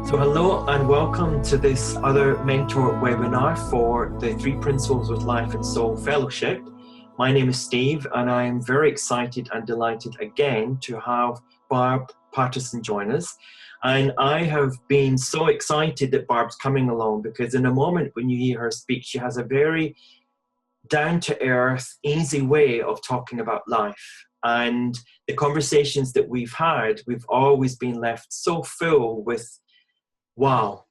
So hello and welcome to this other mentor webinar for the Three Principles with Life and Soul Fellowship. My name is Steve and I am very excited and delighted again to have Barb Patterson join us. And I have been so excited that Barb's coming along because in a moment when you hear her speak, she has a very down-to-earth, easy way of talking about life. And the conversations that we've had, we've always been left so full with wow,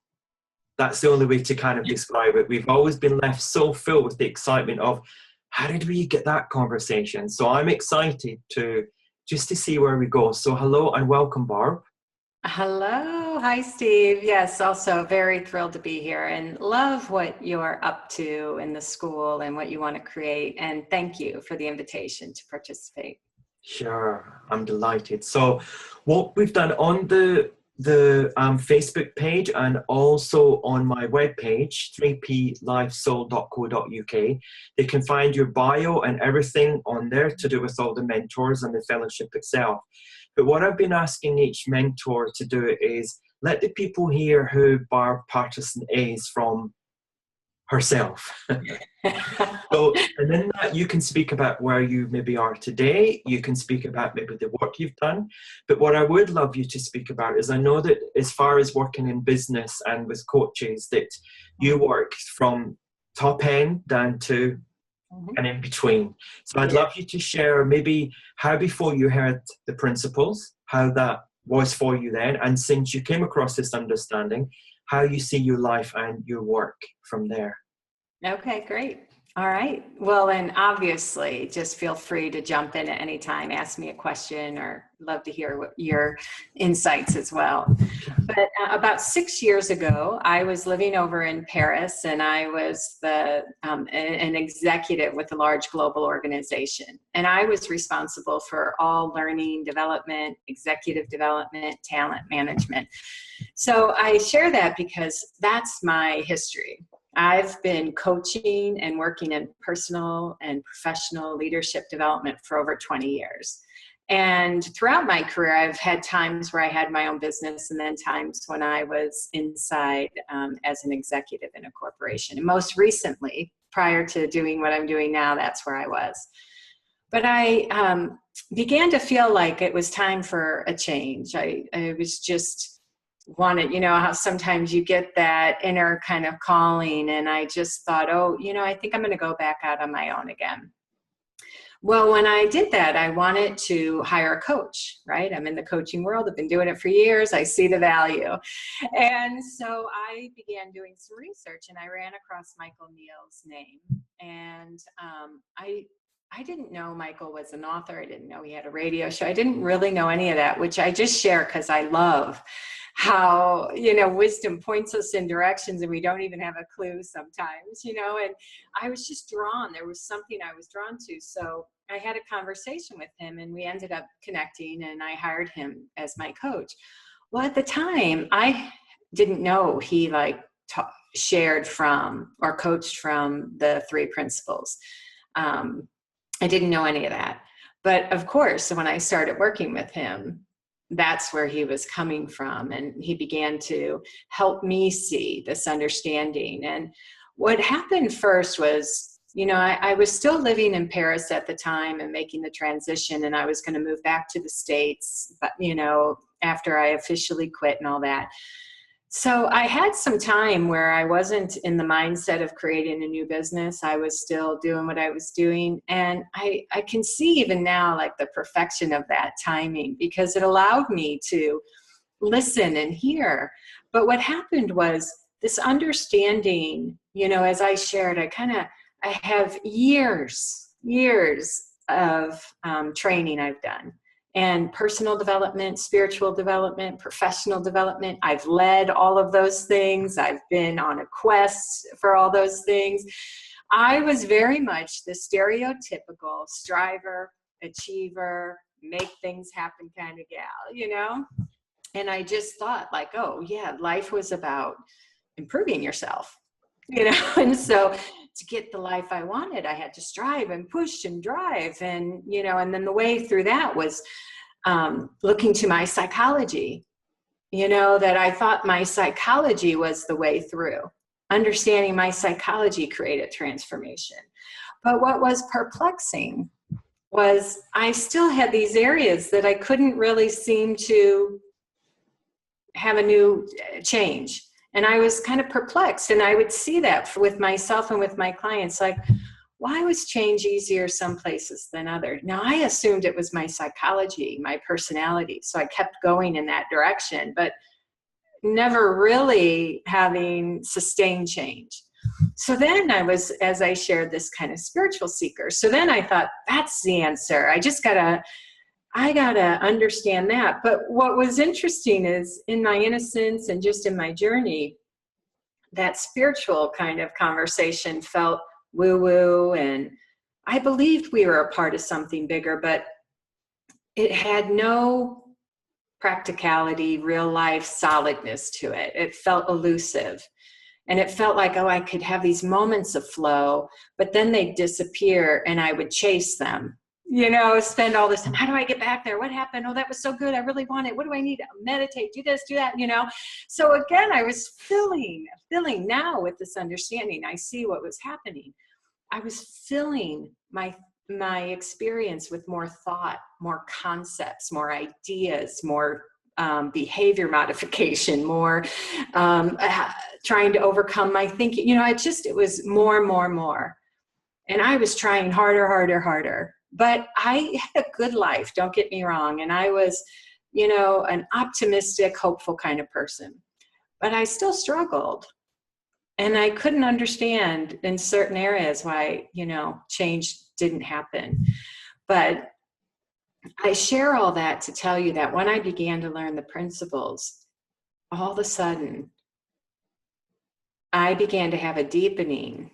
that's the only way to kind of describe it. We've always been left so filled with the excitement of how did we get that conversation? So I'm excited to see where we go. So hello and welcome, Barb. Hello. Hi, Steve. Yes, also very thrilled to be here and love what you're up to in the school and what you want to create. And thank you for the invitation to participate. Sure, I'm delighted. So what we've done on the Facebook page and also on my webpage, 3plifesoul.co.uk. They can find your bio and everything on there to do with all the mentors and the fellowship itself. But what I've been asking each mentor to do is let the people hear who Barb Patterson is from herself. So, and in that you can speak about where you maybe are today, you can speak about maybe the work you've done, but what I would love you to speak about is I know that as far as working in business and with coaches that you work from top end down to and in between. So I'd love you to share maybe how before you heard the principles, how that was for you then, and since you came across this understanding, how you see your life and your work from there. Okay, great. All right. Well, and obviously just feel free to jump in at any time, ask me a question, or love to hear what your insights as well. But about 6 years ago, I was living over in Paris and I was an executive with a large global organization. And I was responsible for all learning, development, executive development, talent management. So I share that because that's my history. I've been coaching and working in personal and professional leadership development for over 20 years. And throughout my career, I've had times where I had my own business and then times when I was inside as an executive in a corporation. And most recently, prior to doing what I'm doing now, that's where I was. But I began to feel like it was time for a change. I was just wanted, how sometimes you get that inner kind of calling, and I just thought, I think I'm going to go back out on my own again. Well, when I did that, I wanted to hire a coach, right? I'm in the coaching world. I've been doing it for years. I see the value. And so I began doing some research and I ran across Michael Neal's name. And I didn't know Michael was an author. I didn't know he had a radio show. I didn't really know any of that, which I just share because I love how, wisdom points us in directions and we don't even have a clue sometimes, and I was just drawn. There was something I was drawn to. So I had a conversation with him and we ended up connecting and I hired him as my coach. Well, at the time, I didn't know he shared from or coached from the three principles. I didn't know any of that. But of course, when I started working with him, that's where he was coming from. And he began to help me see this understanding. And what happened first was, I was still living in Paris at the time and making the transition. And I was going to move back to the States, but, after I officially quit and all that. So I had some time where I wasn't in the mindset of creating a new business. I was still doing what I was doing. And I can see even now the perfection of that timing because it allowed me to listen and hear. But what happened was this understanding, as I shared, I have years of training I've done. And personal development, spiritual development, professional development. I've led all of those things. I've been on a quest for all those things. I was very much the stereotypical striver, achiever, make things happen kind of gal, And I just thought life was about improving yourself, And so to get the life I wanted, I had to strive and push and drive. And, and then the way through that was looking to my psychology that I thought my psychology was the way through. Understanding my psychology created transformation. But what was perplexing was I still had these areas that I couldn't really seem to have a new change. And I was kind of perplexed. And I would see that with myself and with my clients, like, why was change easier some places than others? Now, I assumed it was my psychology, my personality. So I kept going in that direction, but never really having sustained change. So then I was, as I shared, this kind of spiritual seeker. So then I thought, that's the answer. I gotta understand that. But what was interesting is, in my innocence and just in my journey, that spiritual kind of conversation felt woo-woo, and I believed we were a part of something bigger, but it had no practicality, real life solidness to it. It felt elusive. And it felt like, oh, I could have these moments of flow, but then they'd disappear and I would chase them. Spend all this time. How do I get back there? What happened? Oh, that was so good. I really want it. What do I need? Meditate, do this, do that, So again, I was filling now with this understanding. I see what was happening. I was filling my experience with more thought, more concepts, more ideas, more behavior modification, more trying to overcome my thinking. It was more and more and more. And I was trying harder. But I had a good life, don't get me wrong. And I was, an optimistic, hopeful kind of person. But I still struggled. And I couldn't understand in certain areas why, change didn't happen. But I share all that to tell you that when I began to learn the principles, all of a sudden, I began to have a deepening,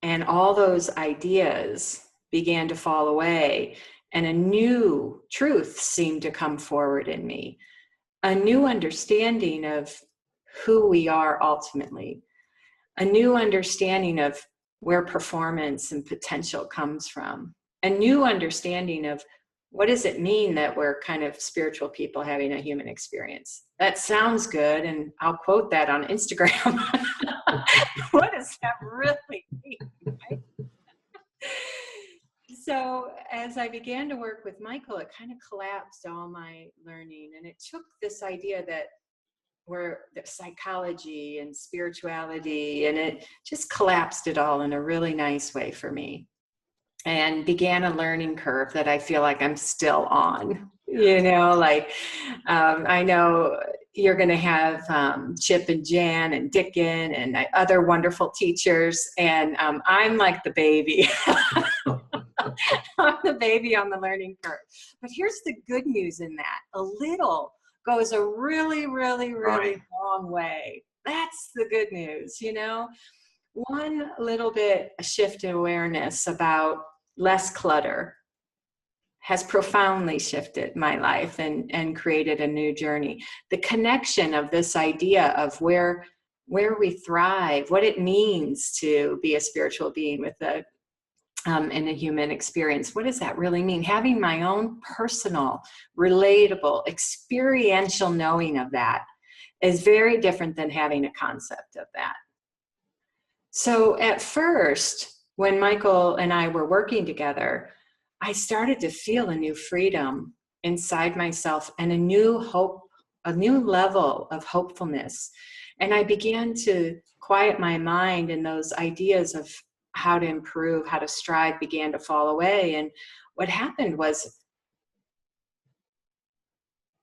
and all those ideas began to fall away, and a new truth seemed to come forward in me, a new understanding of who we are ultimately, a new understanding of where performance and potential comes from, a new understanding of what does it mean that we're kind of spiritual people having a human experience. That sounds good, and I'll quote that on Instagram. What does that really mean, right? So as I began to work with Michael, it kind of collapsed all my learning, and it took this idea that where the psychology and spirituality, and it just collapsed it all in a really nice way for me, and began a learning curve that I feel like I'm still on. I know you're going to have Chip and Jan and Dickin and other wonderful teachers, and I'm like the baby. I'm the baby on the learning curve. But here's the good news in that. A little goes a really, really, really long way. That's the good news, One little bit, a shift in awareness about less clutter has profoundly shifted my life and created a new journey. The connection of this idea of where we thrive, what it means to be a spiritual being with in a human experience. What does that really mean? Having my own personal, relatable, experiential knowing of that is very different than having a concept of that. So at first, when Michael and I were working together, I started to feel a new freedom inside myself and a new hope, a new level of hopefulness. And I began to quiet my mind, and those ideas of how to improve, how to strive began to fall away. And what happened was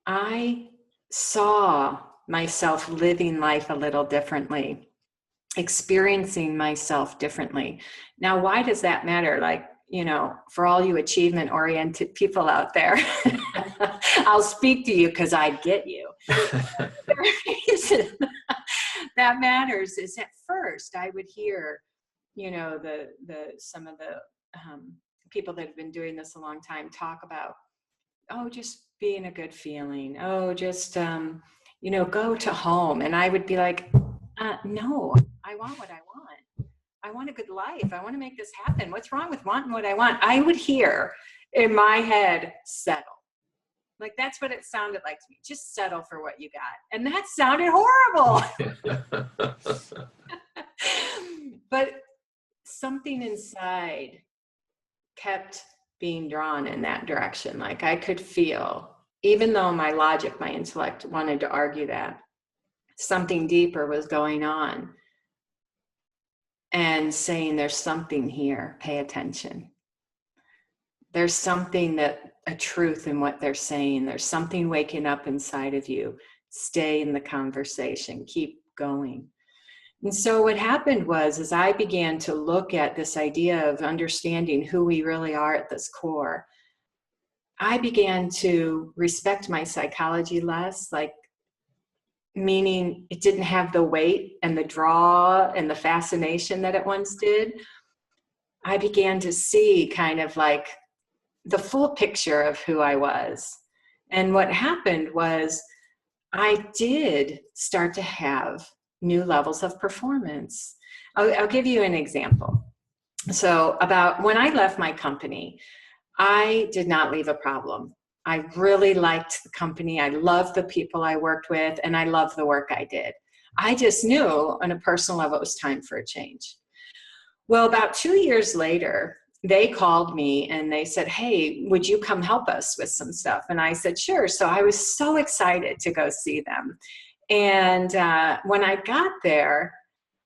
I saw myself living life a little differently, experiencing myself differently. Now, why does that matter? For all you achievement-oriented people out there, I'll speak to you because I get you. The reason that matters is, at first I would hear, some of the people that have been doing this a long time talk about, oh, just being a good feeling. Oh, just, go to home. And I would be like, no, I want what I want. I want a good life. I want to make this happen. What's wrong with wanting what I want? I would hear in my head, settle. Like, that's what it sounded like to me. Just settle for what you got. And that sounded horrible. But something inside kept being drawn in that direction. Like, I could feel, even though my logic, my intellect wanted to argue that, something deeper was going on and saying, there's something here, pay attention. There's something a truth in what they're saying. There's something waking up inside of you. Stay in the conversation, keep going. And so what happened was, as I began to look at this idea of understanding who we really are at this core, I began to respect my psychology less, like, meaning it didn't have the weight and the draw and the fascination that it once did. I began to see kind of like the full picture of who I was. And what happened was, I did start to have new levels of performance. I'll give you an example. So about when I left my company, I did not leave a problem. I really liked the company. I loved the people I worked with, and I loved the work I did. I just knew on a personal level it was time for a change. Well, about 2 years later, they called me and they said, hey, would you come help us with some stuff? And I said, sure. So I was so excited to go see them. And when I got there,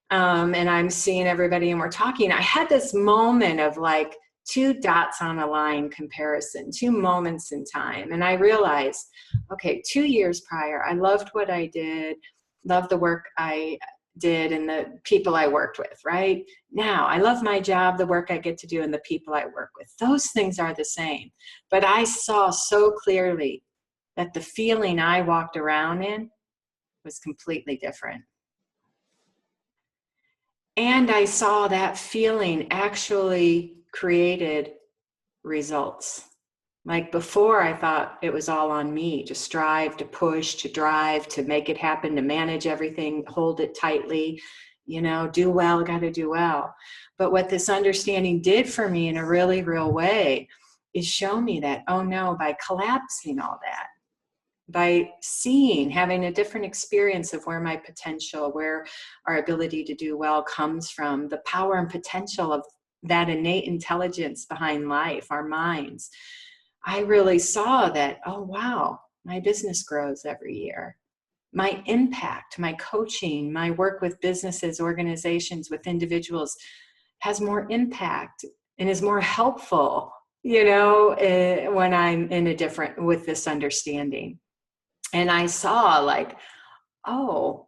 and I'm seeing everybody and we're talking, I had this moment of like 2 dots on a line comparison, 2 moments in time. And I realized, okay, 2 years prior, I loved what I did, loved the work I did and the people I worked with, right? Now, I love my job, the work I get to do, and the people I work with. Those things are the same. But I saw so clearly that the feeling I walked around in was completely different. And I saw that feeling actually created results. Like before, I thought it was all on me to strive, to push, to drive, to make it happen, to manage everything, hold it tightly, do well, got to do well. But what this understanding did for me in a really real way is show me that, oh no, by collapsing all that, by seeing, having a different experience of where my potential, where our ability to do well comes from, the power and potential of that innate intelligence behind life, our minds, I really saw that, oh wow, my business grows every year. My impact, my coaching, my work with businesses, organizations, with individuals has more impact and is more helpful, when I'm with this understanding. And I saw like, oh,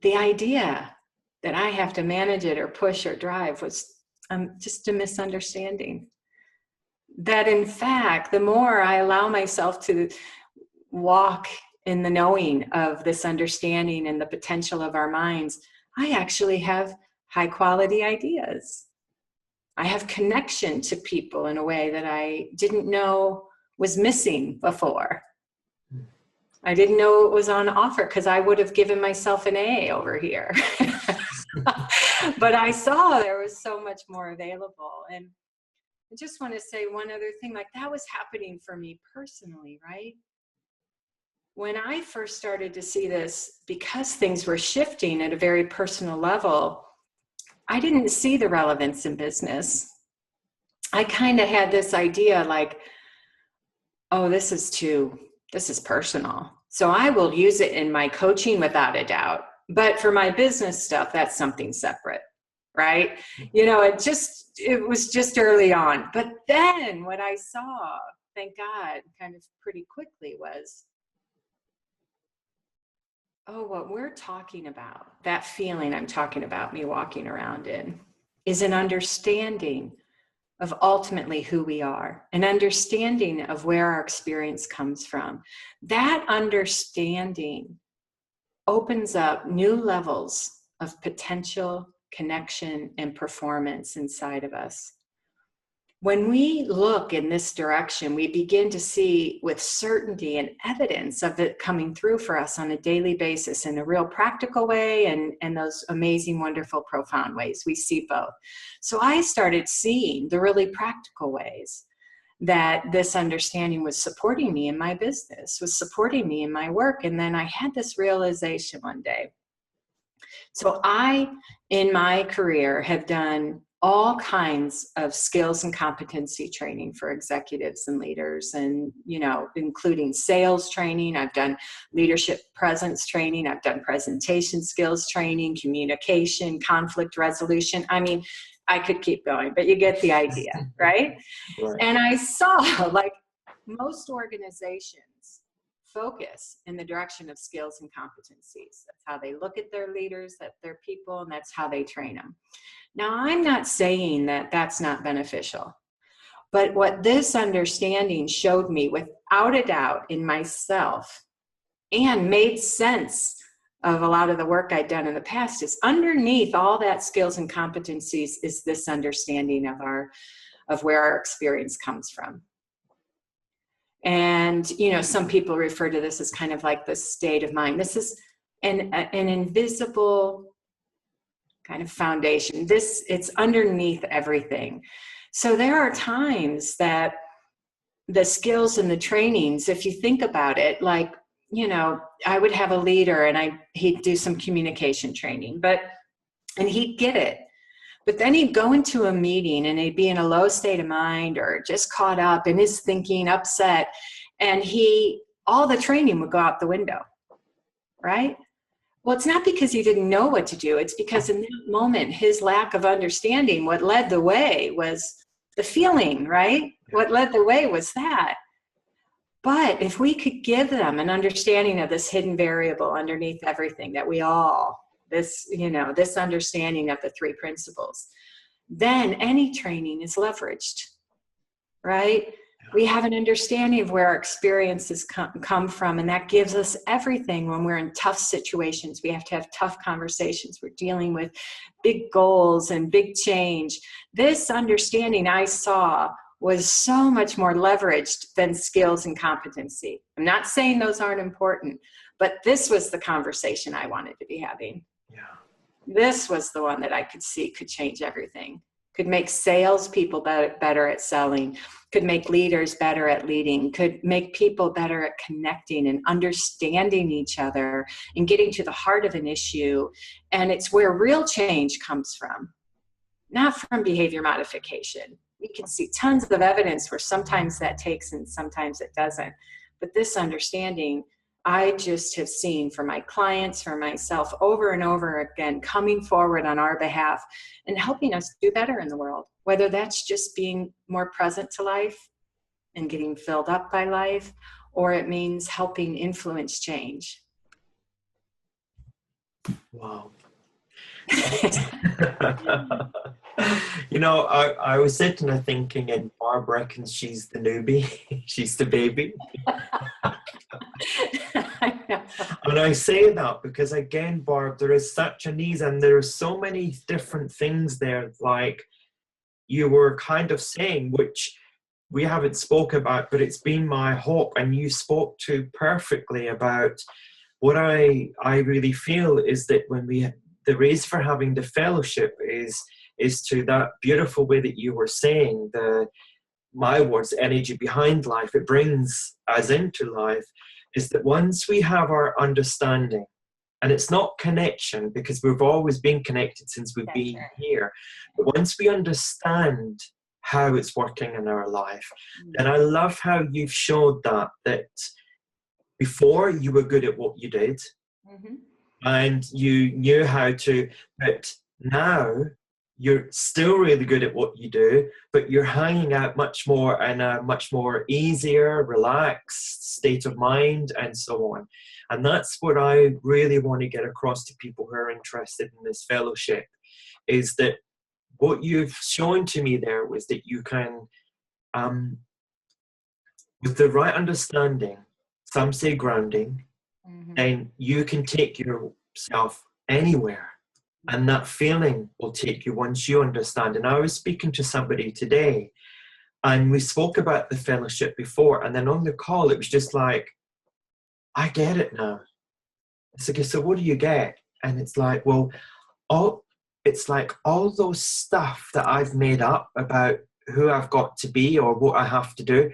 the idea that I have to manage it or push or drive was just a misunderstanding. That in fact, the more I allow myself to walk in the knowing of this understanding and the potential of our minds, I actually have high quality ideas. I have connection to people in a way that I didn't know was missing before. I didn't know it was on offer because I would have given myself an A over here. But I saw there was so much more available. And I just want to say one other thing, like that was happening for me personally, right? When I first started to see this, because things were shifting at a very personal level, I didn't see the relevance in business. I kind of had this idea like, oh, this is personal. So I will use it in my coaching without a doubt. But for my business stuff, that's something separate, right? It was just early on. But then what I saw, thank God, kind of pretty quickly was, oh, what we're talking about, that feeling I'm talking about, me walking around in, is an understanding of ultimately who we are, an understanding of where our experience comes from. That understanding opens up new levels of potential, connection, and performance inside of us. When we look in this direction, we begin to see with certainty and evidence of it coming through for us on a daily basis in a real practical way and those amazing, wonderful, profound ways. We see both. So I started seeing the really practical ways that this understanding was supporting me in my business, was supporting me in my work. And then I had this realization one day. So I, in my career, have done all kinds of skills and competency training for executives and leaders, and, you know, including sales training. I've done leadership presence training. I've done presentation skills training, communication, conflict resolution. I mean, I could keep going, but you get the idea, right? Right. And I saw, like, most organizations focus in the direction of skills and competencies. That's how they look at their leaders, at their people, and that's how they train them. Now, I'm not saying that that's not beneficial, but what this understanding showed me without a doubt in myself, and made sense of a lot of the work I'd done in the past, is underneath all that skills and competencies is this understanding of where our experience comes from. And, you know, some people refer to this as kind of like the state of mind. This is an invisible kind of foundation. It's underneath everything. So there are times that the skills and the trainings, if you think about it, like, you know, I would have a leader and he'd do some communication training, and he'd get it. But then he'd go into a meeting and he'd be in a low state of mind or just caught up in his thinking, upset, and all the training would go out the window, right? Well, it's not because he didn't know what to do. It's because in that moment, his lack of understanding, what led the way was the feeling, right? What led the way was that. But if we could give them an understanding of this hidden variable underneath everything, that this understanding of the three principles, then any training is leveraged, right? We have an understanding of where our experiences come from, and that gives us everything when we're in tough situations. We have to have tough conversations. We're dealing with big goals and big change. This understanding I saw was so much more leveraged than skills and competency. I'm not saying those aren't important, but this was the conversation I wanted to be having. Yeah. This was the one that I could see could change everything, could make salespeople better at selling, could make leaders better at leading, could make people better at connecting and understanding each other and getting to the heart of an issue. And it's where real change comes from, not from behavior modification. We can see tons of evidence where sometimes that takes and sometimes it doesn't. But this understanding, I just have seen for my clients, for myself, over and over again, coming forward on our behalf and helping us do better in the world, whether that's just being more present to life and getting filled up by life, or it means helping influence change. Wow. You know, I was sitting there thinking, and Barb reckons she's the newbie, she's the baby. I know. And I say that because, again, Barb, there is such a need, and there are so many different things there, like you were kind of saying, which we haven't spoke about, but it's been my hope, and you spoke to perfectly about what I really feel is that when the reason for having the fellowship is to that beautiful way that you were saying, my words, energy behind life, it brings us into life, is that once we have our understanding, and it's not connection because we've always been connected since we've been here, but once we understand how it's working in our life, then I love how you've showed that before you were good at what you did, and you knew how to, but now you're still really good at what you do, but you're hanging out much more in a much more easier, relaxed state of mind and so on. And that's what I really want to get across to people who are interested in this fellowship, is that what you've shown to me there was that you can, with the right understanding, some say grounding, then you can take yourself anywhere. And that feeling will take you once you understand. And I was speaking to somebody today, and we spoke about the fellowship before, and then on the call, it was just like, I get it now. It's like, so what do you get? And it's like, well, all those stuff that I've made up about who I've got to be or what I have to do,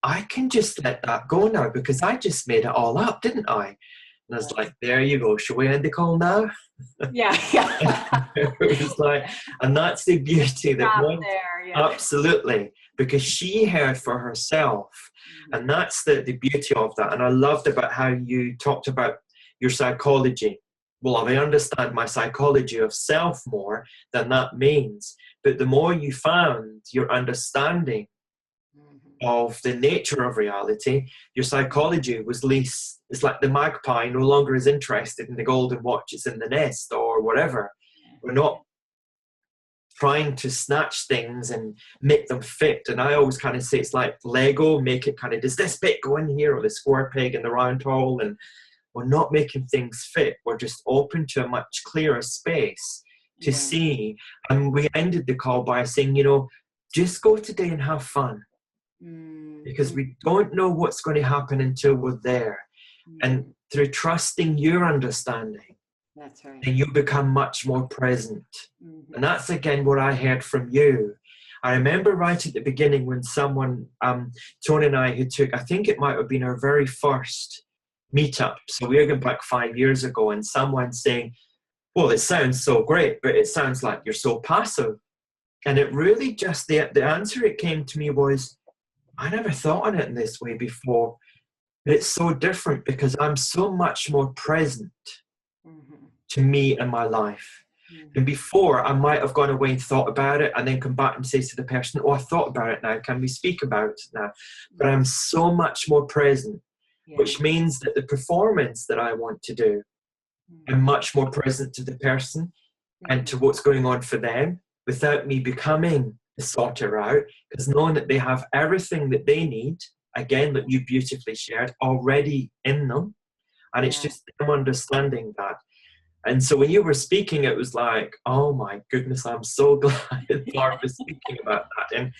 I can just let that go now because I just made it all up, didn't I? And I was like, there you go. Shall we end the call now? Yeah, yeah. It was like, and that's the beauty that Stop one, there, yeah. absolutely, because she heard for herself. And that's the beauty of that. And I loved about how you talked about your psychology. Well, if I understand my psychology of self more, then that means. But the more you found your understanding of the nature of reality, your psychology was least, it's like the magpie no longer is interested in the golden watches in the nest or whatever. We're not trying to snatch things and make them fit. And I always kind of say it's like Lego, make it kind of, does this bit go in here or the square peg in the round hole? And we're not making things fit. We're just open to a much clearer space to see. And we ended the call by saying, you know, just go today and have fun. Because we don't know what's going to happen until we're there. And through trusting your understanding, that's right, then you become much more present. And that's again what I heard from you. I remember right at the beginning when someone, Tony and I, who took, I think it might have been our very first meetup. So we were going back 5 years ago, and someone saying, well, it sounds so great, but it sounds like you're so passive. And it really just, the answer it came to me was, I never thought on it in this way before. But it's so different because I'm so much more present to me and my life. And before, I might have gone away and thought about it and then come back and say to the person, oh, I thought about it now. Can we speak about it now? But I'm so much more present, which means that the performance that I want to do, I'm much more present to the person and to what's going on for them without me becoming the sorter out, because knowing that they have everything that they need, again, that you beautifully shared, already in them. And it's just them understanding that. And so when you were speaking, it was like, oh my goodness, I'm so glad that Barb was speaking about that. And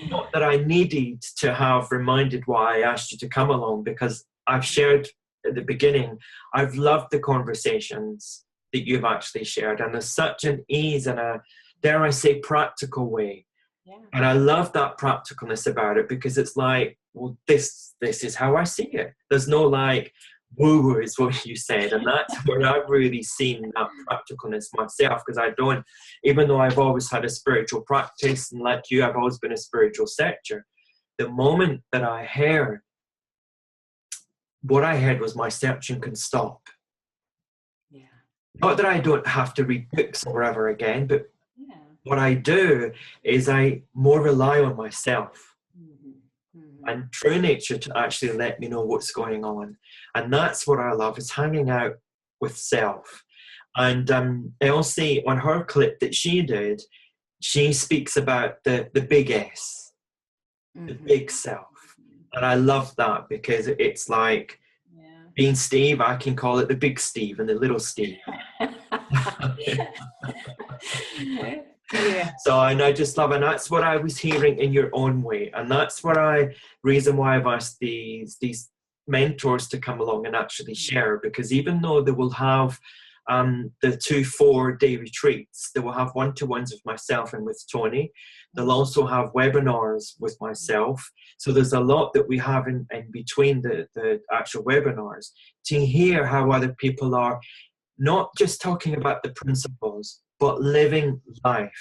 not that I needed to have reminded why I asked you to come along, because I've shared at the beginning, I've loved the conversations that you've actually shared. And there's such an ease and a, dare I say, practical way. And I love that practicalness about it, because it's like, well, this is how I see it. There's no like, woo-woo is what you said. And that's where I've really seen that practicalness myself, because I don't, even though I've always had a spiritual practice, and like you, I've always been a spiritual searcher. The moment that I heard, what I heard was my searching can stop. Not that I don't have to read books or whatever again, but what I do is I more rely on myself and true nature to actually let me know what's going on. And that's what I love, is hanging out with self. And Elsie, on her clip that she did, she speaks about the big S, the big self. And I love that, because it's like, being Steve, I can call it the big Steve and the little Steve. So, and I just love, and that's what I was hearing in your own way. And that's what reason why I've asked these mentors to come along and actually share, because even though they will have the 2 4-day retreats, they will have one-to-ones with myself and with Tony. They'll also have webinars with myself. So there's a lot that we have in between the actual webinars to hear how other people are not just talking about the principles, but living life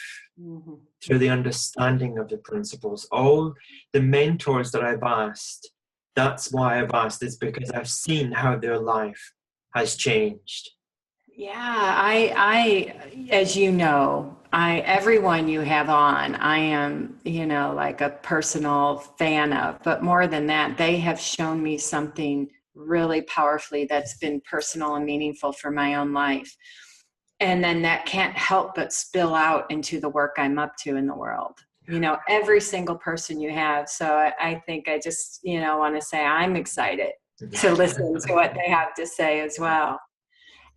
through the understanding of the principles. All the mentors that I've asked, that's why I've asked, is because I've seen how their life has changed. Yeah, I, as you know, everyone you have on, I am, like a personal fan of, but more than that, they have shown me something really powerfully that's been personal and meaningful for my own life. And then that can't help but spill out into the work I'm up to in the world. Every single person you have. So I think I just, want to say I'm excited to listen to what they have to say as well.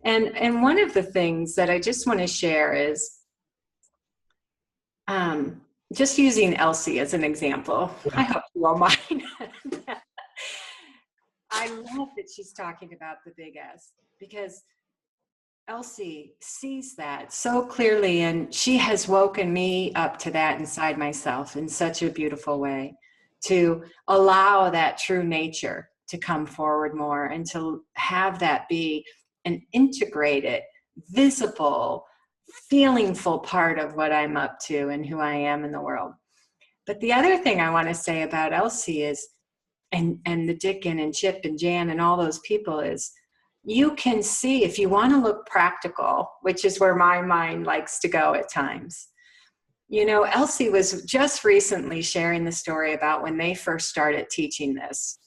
And one of the things that I just want to share is just using Elsie as an example. I hope you won't mind. I love that she's talking about the big S, because Elsie sees that so clearly, and she has woken me up to that inside myself in such a beautiful way, to allow that true nature to come forward more and to have that be an integrated, visible, feelingful part of what I'm up to and who I am in the world. But the other thing I want to say about Elsie is, and the Dickon and Chip and Jan and all those people, is you can see, if you want to look practical, which is where my mind likes to go at times. You know, Elsie was just recently sharing the story about when they first started teaching this,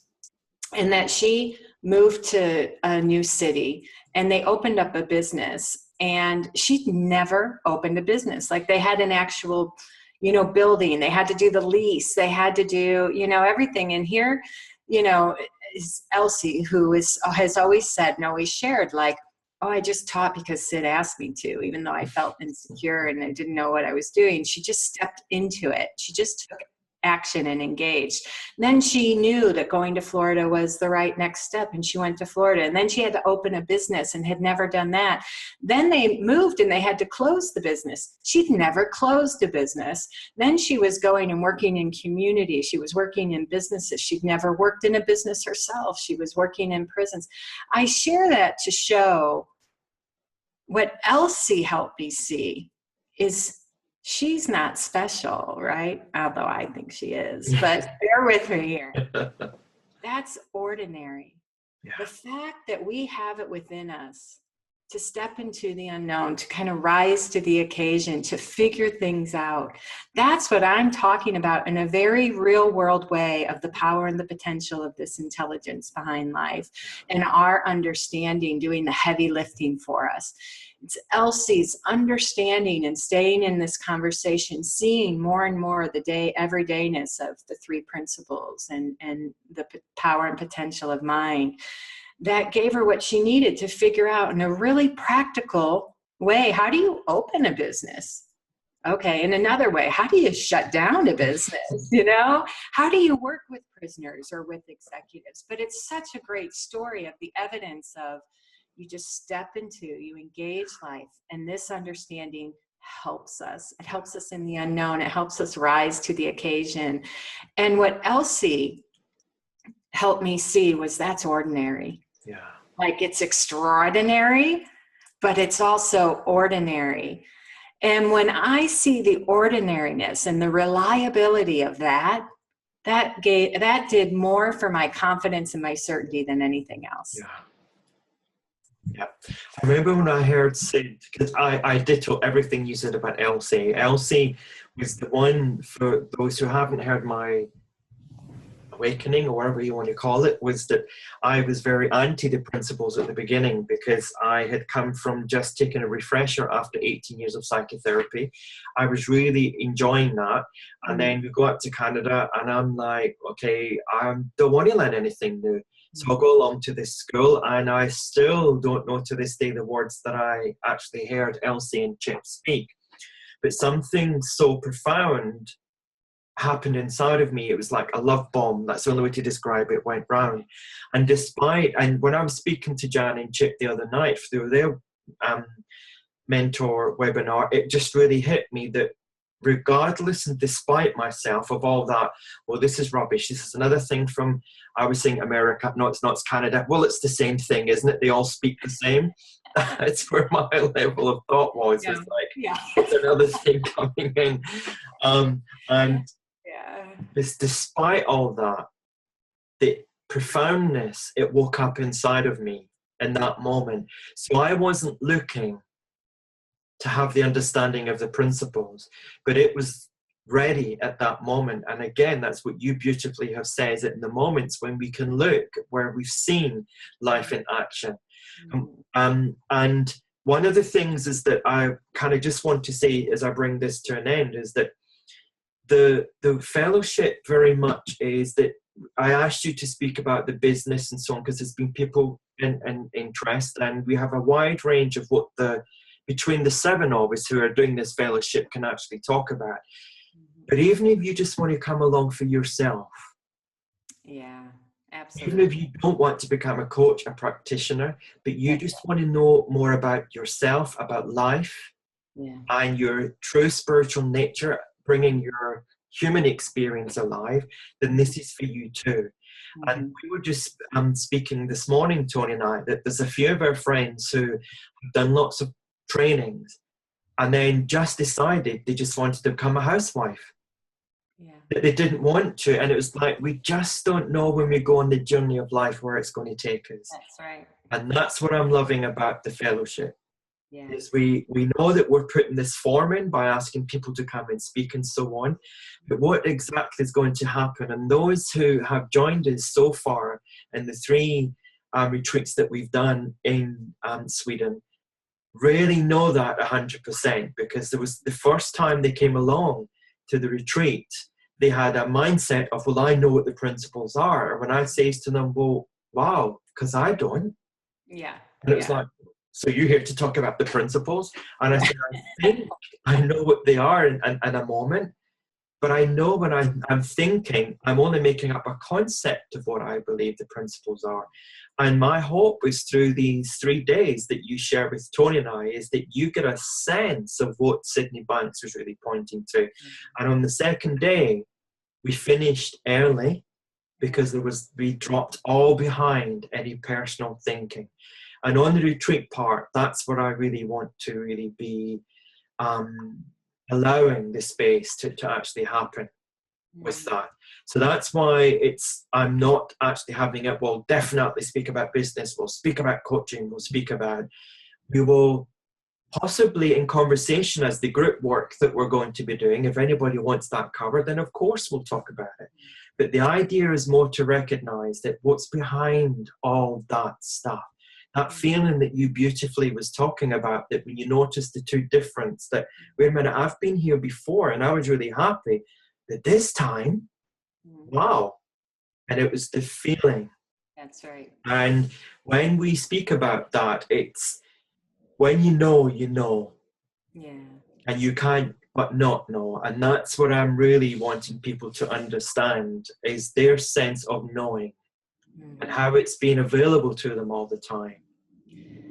and that she moved to a new city and they opened up a business, and she'd never opened a business. Like, they had an actual, you know, building, they had to do the lease, they had to do, you know, everything. And here, you know, is Elsie, who has always said and always shared, like, oh, I just taught because Sid asked me to, even though I felt insecure and I didn't know what I was doing. She just stepped into it. She just took action and engaged. And then she knew that going to Florida was the right next step, and she went to Florida. And then she had to open a business and had never done that. Then they moved and they had to close the business. She'd never closed a business. Then she was going and working in community. She was working in businesses. She'd never worked in a business herself. She was working in prisons. I share that to show what Elsie helped me see is she's not special, right? Although I think she is, but bear with me here. That's ordinary. Yeah. The fact that we have it within us to step into the unknown, to kind of rise to the occasion, to figure things out. That's what I'm talking about in a very real world way, of the power and the potential of this intelligence behind life, and our understanding doing the heavy lifting for us. It's Elsie's understanding and staying in this conversation, seeing more and more of the everydayness of the three principles and the power and potential of mind, that gave her what she needed to figure out in a really practical way. How do you open a business? Okay, in another way, how do you shut down a business? You know, how do you work with prisoners or with executives? But it's such a great story of the evidence of, you just step into, you engage life, and this understanding helps us. It helps us in the unknown. It helps us rise to the occasion. And what Elsie helped me see was that's ordinary. Yeah. Like, it's extraordinary, but it's also ordinary. And when I see the ordinariness and the reliability of that did more for my confidence and my certainty than anything else. Yeah. Yeah, I remember when I heard Sid, because I ditto everything you said about Elsie. Elsie was the one, for those who haven't heard my awakening, or whatever you want to call it, was that I was very anti the principles at the beginning, because I had come from just taking a refresher after 18 years of psychotherapy. I was really enjoying that. And then we go up to Canada and I'm like, okay, I don't want to learn anything new. So I'll go along to this school, and I still don't know to this day the words that I actually heard Elsie and Chip speak. But something so profound happened inside of me. It was like a love bomb. That's the only way to describe it. Went round. And when I was speaking to Jan and Chip the other night through their mentor webinar, it just really hit me that regardless and despite myself of all that, well, this is rubbish, this is another thing from, I was saying America, no, it's not, it's Canada. Well, it's the same thing, isn't it? They all speak the same. It's where my level of thought was. Yeah. It's like, it's another thing coming in. And it's despite all that, the profoundness, it woke up inside of me in that moment. So I wasn't looking to have the understanding of the principles, but it was ready at that moment. And again, that's what you beautifully have said, is that in the moments when we can look where we've seen life in action. And one of the things is that I kind of just want to say as I bring this to an end is that the fellowship very much is that I asked you to speak about the business and so on, because there's been people in interest, and we have a wide range of what between the 7 of us who are doing this fellowship can actually talk about. But even if you just want to come along for yourself. Yeah. Even if Absolutely. you don't want to become a coach, a practitioner, but you Yeah. just want to know more about yourself, about life, Yeah. and your true spiritual nature, bringing your human experience alive, then this is for you too. And Mhm. we were just speaking this morning, Tony and I, that there's a few of our friends who have done lots of trainings and then just decided they just wanted to become a housewife. Yeah. That they didn't want to. And it was like, we just don't know when we go on the journey of life where it's going to take us. That's right. And that's what I'm loving about the fellowship. Yeah. Is we know that we're putting this form in by asking people to come and speak and so on, but what exactly is going to happen? And those who have joined us so far in the three retreats that we've done in Sweden really know that 100%, because there was the first time they came along to the retreat, they had a mindset of, well, I know what the principles are. And when I say to them, well, wow, because I don't. Yeah. And it was like, so you're here to talk about the principles? And I said, I think I know what they are in a moment, but I know when I'm thinking, I'm only making up a concept of what I believe the principles are. And my hope is through these 3 days that you share with Tony and I is that you get a sense of what Sydney Banks was really pointing to. And on the second day, we finished early because we dropped all behind any personal thinking. And on the retreat part, that's what I really want to really be allowing the space to actually happen with that. So that's why I'm not actually having it, we'll definitely speak about business, we'll speak about coaching, we will possibly in conversation as the group work that we're going to be doing, if anybody wants that covered, then of course we'll talk about it. But the idea is more to recognize that what's behind all that stuff, that feeling that you beautifully was talking about, that when you notice the two difference, that, wait a minute, I've been here before and I was really happy, but this time, wow. And it was the feeling. That's right. And when we speak about that, it's when you know, you know. Yeah. And you can't but not know. And that's what I'm really wanting people to understand is their sense of knowing and how it's been available to them all the time.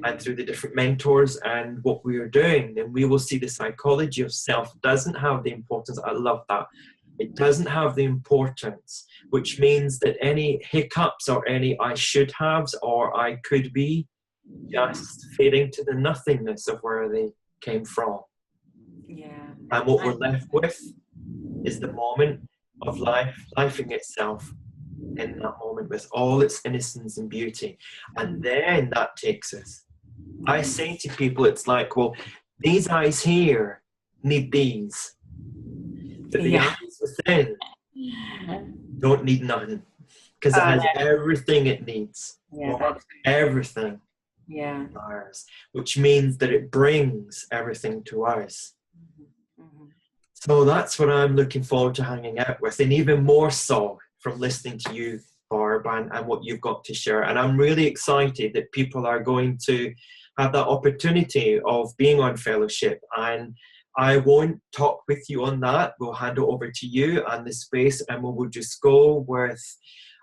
And through the different mentors and what we are doing, then we will see the psychology of self doesn't have the importance. I love that. It doesn't have the importance, which means that any hiccups or any I should haves or I could be just fading to the nothingness of where they came from. Yeah. And what we're left with is the moment of life, lifing itself in that moment with all its innocence and beauty. And then that takes us. I say to people, it's like, well, these eyes here need these, but the Yeah. eyes within don't need nothing because it has everything it needs. Yeah. Or everything Yeah. ours, which means that it brings everything to us. So that's what I'm looking forward to hanging out with, and even more so from listening to you, Barb, and what you've got to share. And I'm really excited that people are going to have that opportunity of being on fellowship. And I won't talk with you on that. We'll hand it over to you and the space, and we will just go with,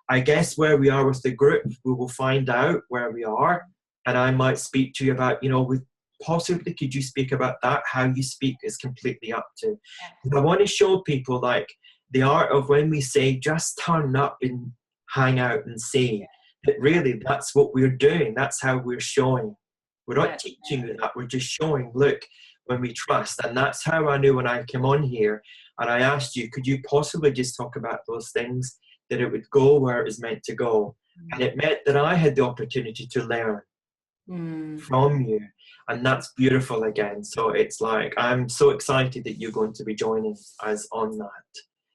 I guess, where we are with the group. We will find out where we are. And I might speak to you about, with possibly could you speak about that? How you speak is completely up to. I want to show people like the art of when we say just turn up and hang out and see that really that's what we're doing. That's how we're showing. We're not teaching you that. We're just showing, look, when we trust. And that's how I knew when I came on here and I asked you, could you possibly just talk about those things, that it would go where it was meant to go. And it meant that I had the opportunity to learn from you. And that's beautiful again. So it's like, I'm so excited that you're going to be joining us on that.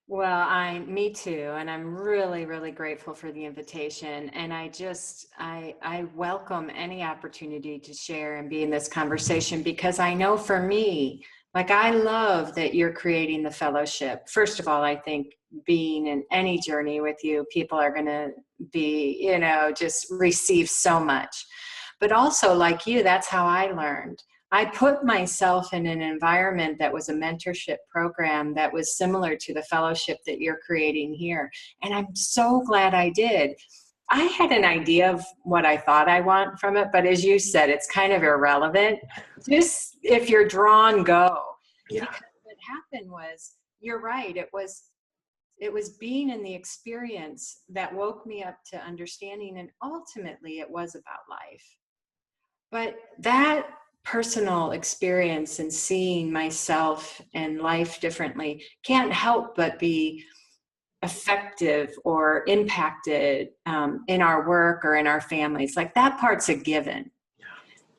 Well, me too. And I'm really, really grateful for the invitation. And I welcome any opportunity to share and be in this conversation, because I know for me, like, I love that you're creating the fellowship. First of all, I think being in any journey with you, people are going to be, just receive so much. But also, like you, that's how I learned. I put myself in an environment that was a mentorship program that was similar to the fellowship that you're creating here. And I'm so glad I did, I had an idea of what I thought I want from it, but as you said, it's kind of irrelevant. Just if you're drawn, go. Yeah. Because what happened was, you're right, it was being in the experience that woke me up to understanding, and ultimately it was about life. But that personal experience and seeing myself and life differently can't help but be effective or impacted in our work or in our families. Like, that part's a given.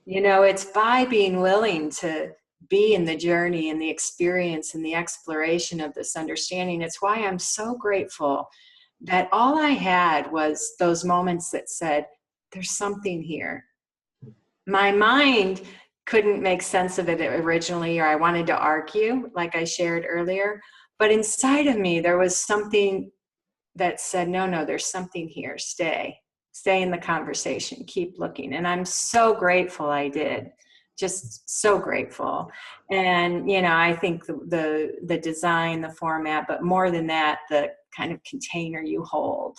You know, it's by being willing to be in the journey and the experience and the exploration of this understanding. It's why I'm so grateful that all I had was those moments that said, there's something here. My mind couldn't make sense of it originally, or I wanted to argue, like I shared earlier. But inside of me, there was something that said, no, there's something here. Stay in the conversation, keep looking. And I'm so grateful I did. Just so grateful. And, you know, I think the design, the format, but more than that, the kind of container you hold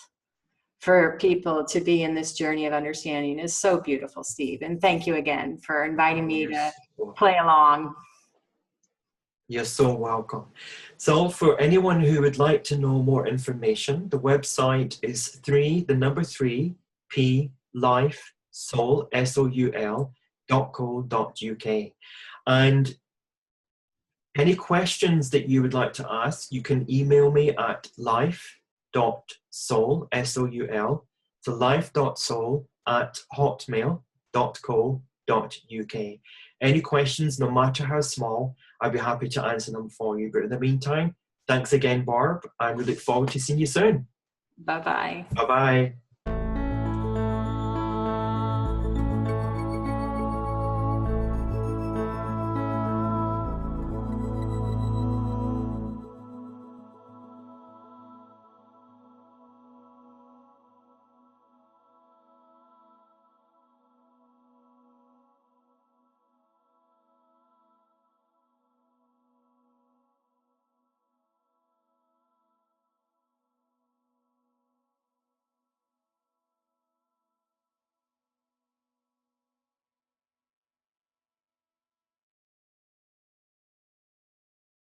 for people to be in this journey of understanding is so beautiful, Steve. And thank you again for inviting me to play along. You're so welcome. So for anyone who would like to know more information, the website is 3p-life-soul, soul.co.uk. And any questions that you would like to ask, you can email me at life.soul, S-O-U-L, so life.soul@hotmail.co.uk. Any questions, no matter how small, I'd be happy to answer them for you. But in the meantime, thanks again, Barb, and we look forward to seeing you soon. Bye-bye. Bye-bye.